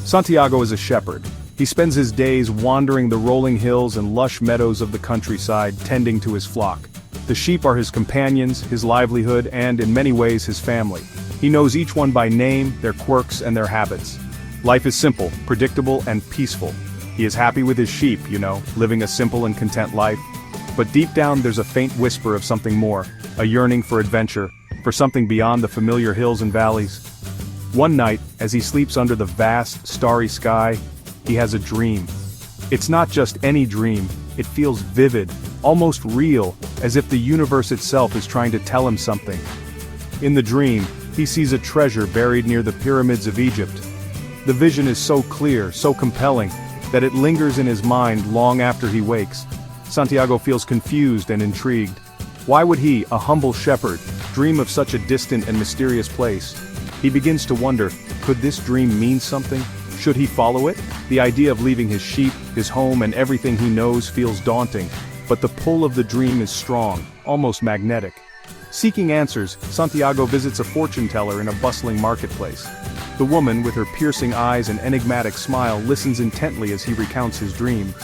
Santiago is a shepherd. He spends his days wandering the rolling hills and lush meadows of the countryside, tending to his flock. The sheep are his companions, his livelihood, and, in many ways, his family. He knows each one by name, their quirks, and their habits. Life is simple, predictable, and peaceful. He is happy with his sheep, living a simple and content life. But deep down there's a faint whisper of something more, a yearning for adventure, for something beyond the familiar hills and valleys. One night, as he sleeps under the vast, starry sky, he has a dream. It's not just any dream, it feels vivid, almost real, as if the universe itself is trying to tell him something. In the dream, he sees a treasure buried near the pyramids of Egypt. The vision is so clear, so compelling, that it lingers in his mind long after he wakes. Santiago feels confused and intrigued. Why would he, a humble shepherd, dream of such a distant and mysterious place? He begins to wonder, could this dream mean something? Should he follow it? The idea of leaving his sheep, his home, and everything he knows feels daunting, but the pull of the dream is strong, almost magnetic. Seeking answers, Santiago visits a fortune teller in a bustling marketplace. The woman, with her piercing eyes and enigmatic smile, listens intently as he recounts his dream.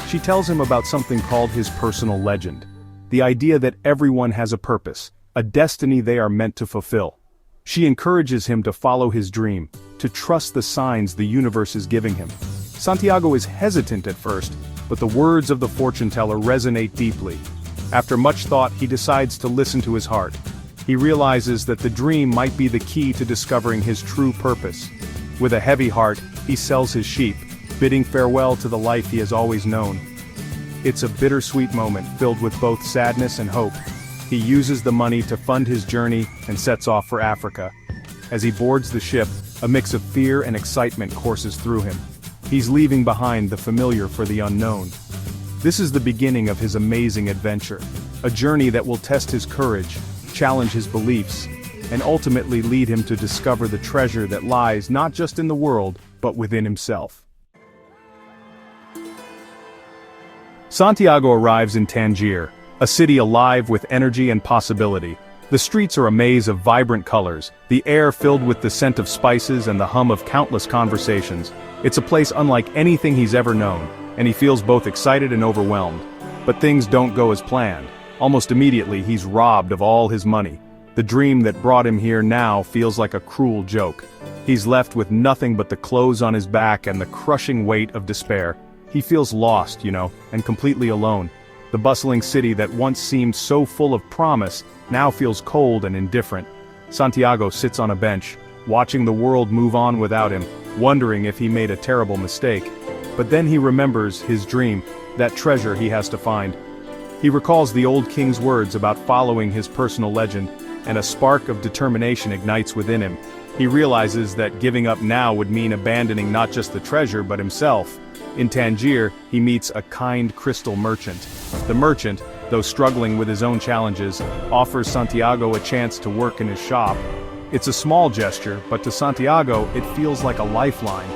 She tells him about something called his personal legend. The idea that everyone has a purpose, a destiny they are meant to fulfill. She encourages him to follow his dream, to trust the signs the universe is giving him. Santiago is hesitant at first, but the words of the fortune teller resonate deeply. After much thought, he decides to listen to his heart. He realizes that the dream might be the key to discovering his true purpose. With a heavy heart, he sells his sheep, bidding farewell to the life he has always known. It's a bittersweet moment filled with both sadness and hope. He uses the money to fund his journey and sets off for Africa. As he boards the ship, a mix of fear and excitement courses through him. He's leaving behind the familiar for the unknown. This is the beginning of his amazing adventure, a journey that will test his courage, challenge his beliefs, and ultimately lead him to discover the treasure that lies not just in the world, but within himself. Santiago arrives in Tangier, a city alive with energy and possibility. The streets are a maze of vibrant colors, the air filled with the scent of spices and the hum of countless conversations. It's a place unlike anything he's ever known, and he feels both excited and overwhelmed. But things don't go as planned. Almost immediately, he's robbed of all his money. The dream that brought him here now feels like a cruel joke. He's left with nothing but the clothes on his back and the crushing weight of despair. He feels lost, and completely alone. The bustling city that once seemed so full of promise, now feels cold and indifferent. Santiago sits on a bench, watching the world move on without him, wondering if he made a terrible mistake. But then he remembers his dream, that treasure he has to find. He recalls the old king's words about following his personal legend, and a spark of determination ignites within him. He realizes that giving up now would mean abandoning not just the treasure but himself. In Tangier, he meets a kind crystal merchant. The merchant, though struggling with his own challenges, offers Santiago a chance to work in his shop. It's a small gesture, but to Santiago, it feels like a lifeline.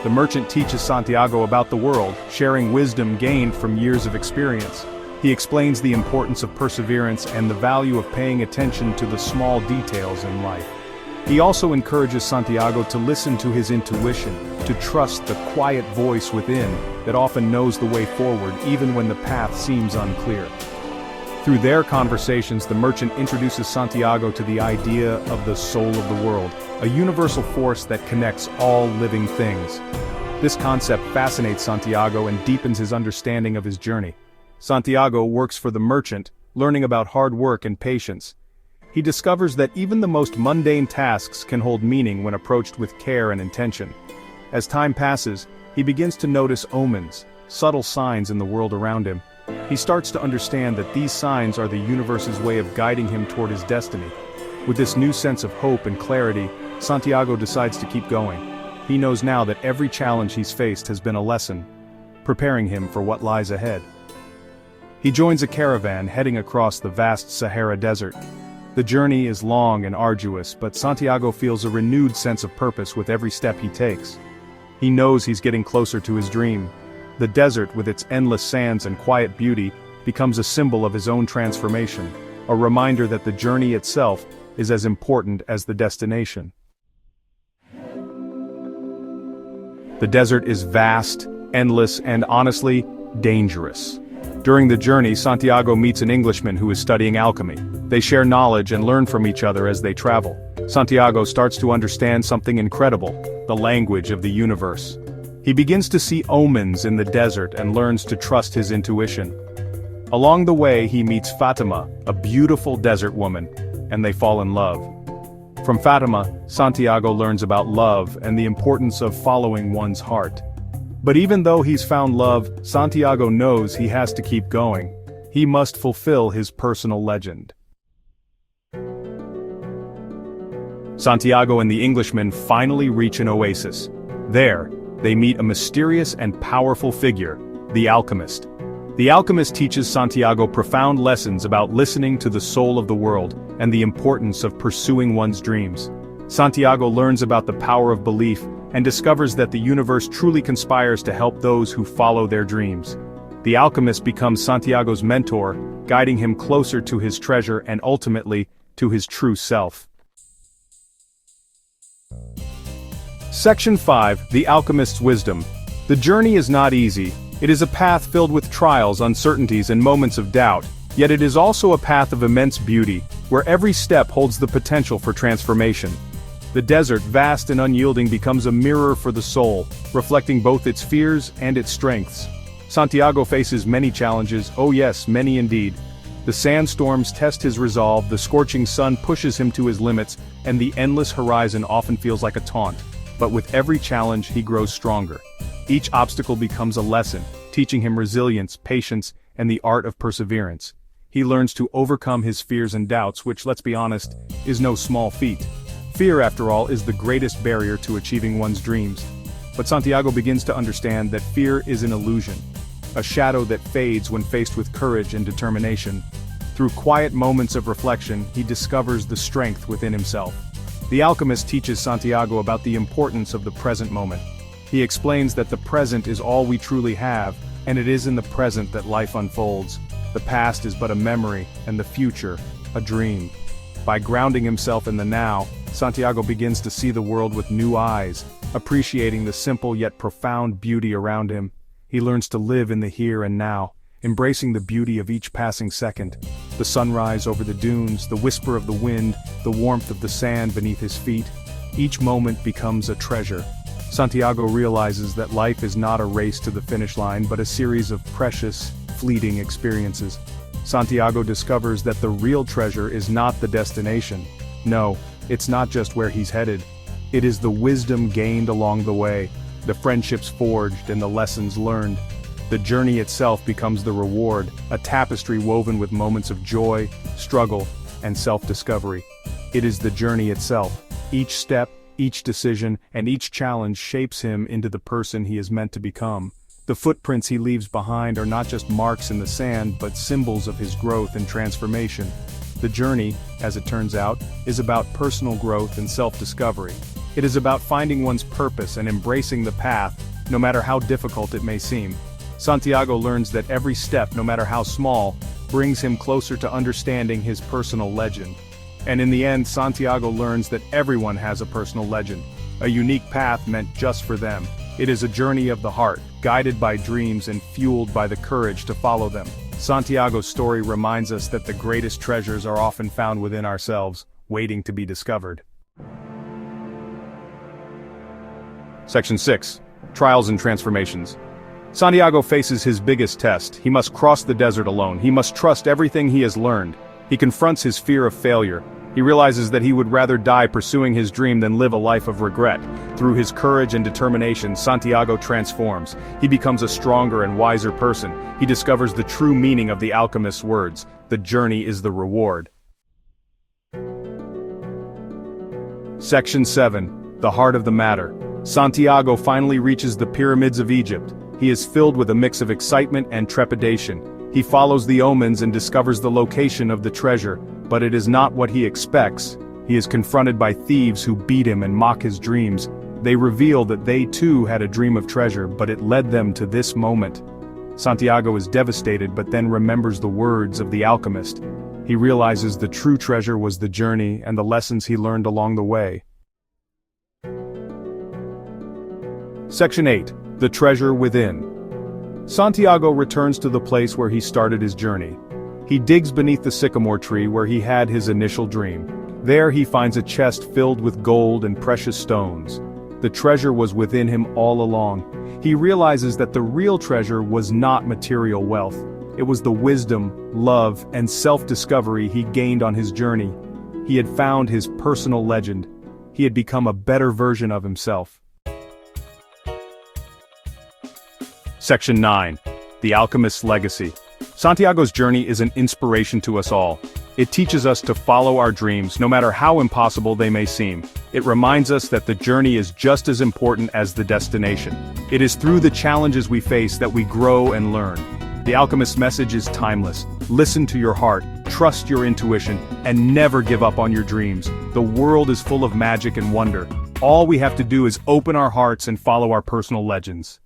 The merchant teaches Santiago about the world, sharing wisdom gained from years of experience. He explains the importance of perseverance and the value of paying attention to the small details in life. He also encourages Santiago to listen to his intuition, to trust the quiet voice within that often knows the way forward even when the path seems unclear. Through their conversations, the merchant introduces Santiago to the idea of the soul of the world, a universal force that connects all living things. This concept fascinates Santiago and deepens his understanding of his journey. Santiago works for the merchant, learning about hard work and patience. He discovers that even the most mundane tasks can hold meaning when approached with care and intention. As time passes, he begins to notice omens, subtle signs in the world around him. He starts to understand that these signs are the universe's way of guiding him toward his destiny. With this new sense of hope and clarity, Santiago decides to keep going. He knows now that every challenge he's faced has been a lesson, preparing him for what lies ahead. He joins a caravan heading across the vast Sahara Desert. The journey is long and arduous, but Santiago feels a renewed sense of purpose with every step he takes. He knows he's getting closer to his dream. The desert, with its endless sands and quiet beauty, becomes a symbol of his own transformation, a reminder that the journey itself is as important as the destination. The desert is vast, endless, and honestly, dangerous. During the journey, Santiago meets an Englishman who is studying alchemy. They share knowledge and learn from each other as they travel. Santiago starts to understand something incredible: the language of the universe. He begins to see omens in the desert and learns to trust his intuition. Along the way, he meets Fatima, a beautiful desert woman, and they fall in love. From Fatima, Santiago learns about love and the importance of following one's heart. But even though he's found love, Santiago knows he has to keep going. He must fulfill his personal legend. Santiago and the Englishman finally reach an oasis. There, they meet a mysterious and powerful figure, the alchemist. The alchemist teaches Santiago profound lessons about listening to the soul of the world and the importance of pursuing one's dreams. Santiago learns about the power of belief and discovers that the universe truly conspires to help those who follow their dreams. The alchemist becomes Santiago's mentor, guiding him closer to his treasure and ultimately, to his true self. Section 5: The Alchemist's Wisdom. The journey is not easy. It is a path filled with trials, uncertainties, and moments of doubt, yet it is also a path of immense beauty, where every step holds the potential for transformation. The desert, vast and unyielding, becomes a mirror for the soul, reflecting both its fears and its strengths. Santiago faces many challenges, oh yes, many indeed. The sandstorms test his resolve, the scorching sun pushes him to his limits, and the endless horizon often feels like a taunt. But with every challenge, he grows stronger. Each obstacle becomes a lesson, teaching him resilience, patience, and the art of perseverance. He learns to overcome his fears and doubts, which, let's be honest, is no small feat. Fear, after all, is the greatest barrier to achieving one's dreams. But Santiago begins to understand that fear is an illusion, a shadow that fades when faced with courage and determination. Through quiet moments of reflection, he discovers the strength within himself. The alchemist teaches Santiago about the importance of the present moment. He explains that the present is all we truly have, and it is in the present that life unfolds. The past is but a memory, and the future, a dream. By grounding himself in the now, Santiago begins to see the world with new eyes, appreciating the simple yet profound beauty around him. He learns to live in the here and now, embracing the beauty of each passing second. The sunrise over the dunes, the whisper of the wind, the warmth of the sand beneath his feet. Each moment becomes a treasure. Santiago realizes that life is not a race to the finish line but a series of precious, fleeting experiences. Santiago discovers that the real treasure is not the destination. No, it's not just where he's headed. It is the wisdom gained along the way, the friendships forged and the lessons learned. The journey itself becomes the reward, a tapestry woven with moments of joy, struggle, and self-discovery. It is the journey itself. Each step, each decision, and each challenge shapes him into the person he is meant to become. The footprints he leaves behind are not just marks in the sand, but symbols of his growth and transformation. The journey, as it turns out, is about personal growth and self-discovery. It is about finding one's purpose and embracing the path, no matter how difficult it may seem. Santiago learns that every step, no matter how small, brings him closer to understanding his personal legend. And in the end, Santiago learns that everyone has a personal legend, a unique path meant just for them. It is a journey of the heart, guided by dreams and fueled by the courage to follow them. Santiago's story reminds us that the greatest treasures are often found within ourselves, waiting to be discovered. Section 6: Trials and Transformations. Santiago faces his biggest test. He must cross the desert alone. He must trust everything he has learned. He confronts his fear of failure. He realizes that he would rather die pursuing his dream than live a life of regret. Through his courage and determination, Santiago transforms. He becomes a stronger and wiser person. He discovers the true meaning of the alchemist's words: the journey is the reward. Section 7: The Heart of the Matter. Santiago finally reaches the pyramids of Egypt. He is filled with a mix of excitement and trepidation. He follows the omens and discovers the location of the treasure, but it is not what he expects. He is confronted by thieves who beat him and mock his dreams. They reveal that they too had a dream of treasure, but it led them to this moment. Santiago is devastated but then remembers the words of the alchemist. He realizes the true treasure was the journey and the lessons he learned along the way. Section 8. The Treasure Within. Santiago returns to the place where he started his journey. He digs beneath the sycamore tree where he had his initial dream. There he finds a chest filled with gold and precious stones. The treasure was within him all along. He realizes that the real treasure was not material wealth. It was the wisdom, love, and self-discovery he gained on his journey. He had found his personal legend. He had become a better version of himself. Section 9. The Alchemist's Legacy. Santiago's journey is an inspiration to us all. It teaches us to follow our dreams, no matter how impossible they may seem. It reminds us that the journey is just as important as the destination. It is through the challenges we face that we grow and learn. The Alchemist's message is timeless. Listen to your heart, trust your intuition, and never give up on your dreams. The world is full of magic and wonder. All we have to do is open our hearts and follow our personal legends.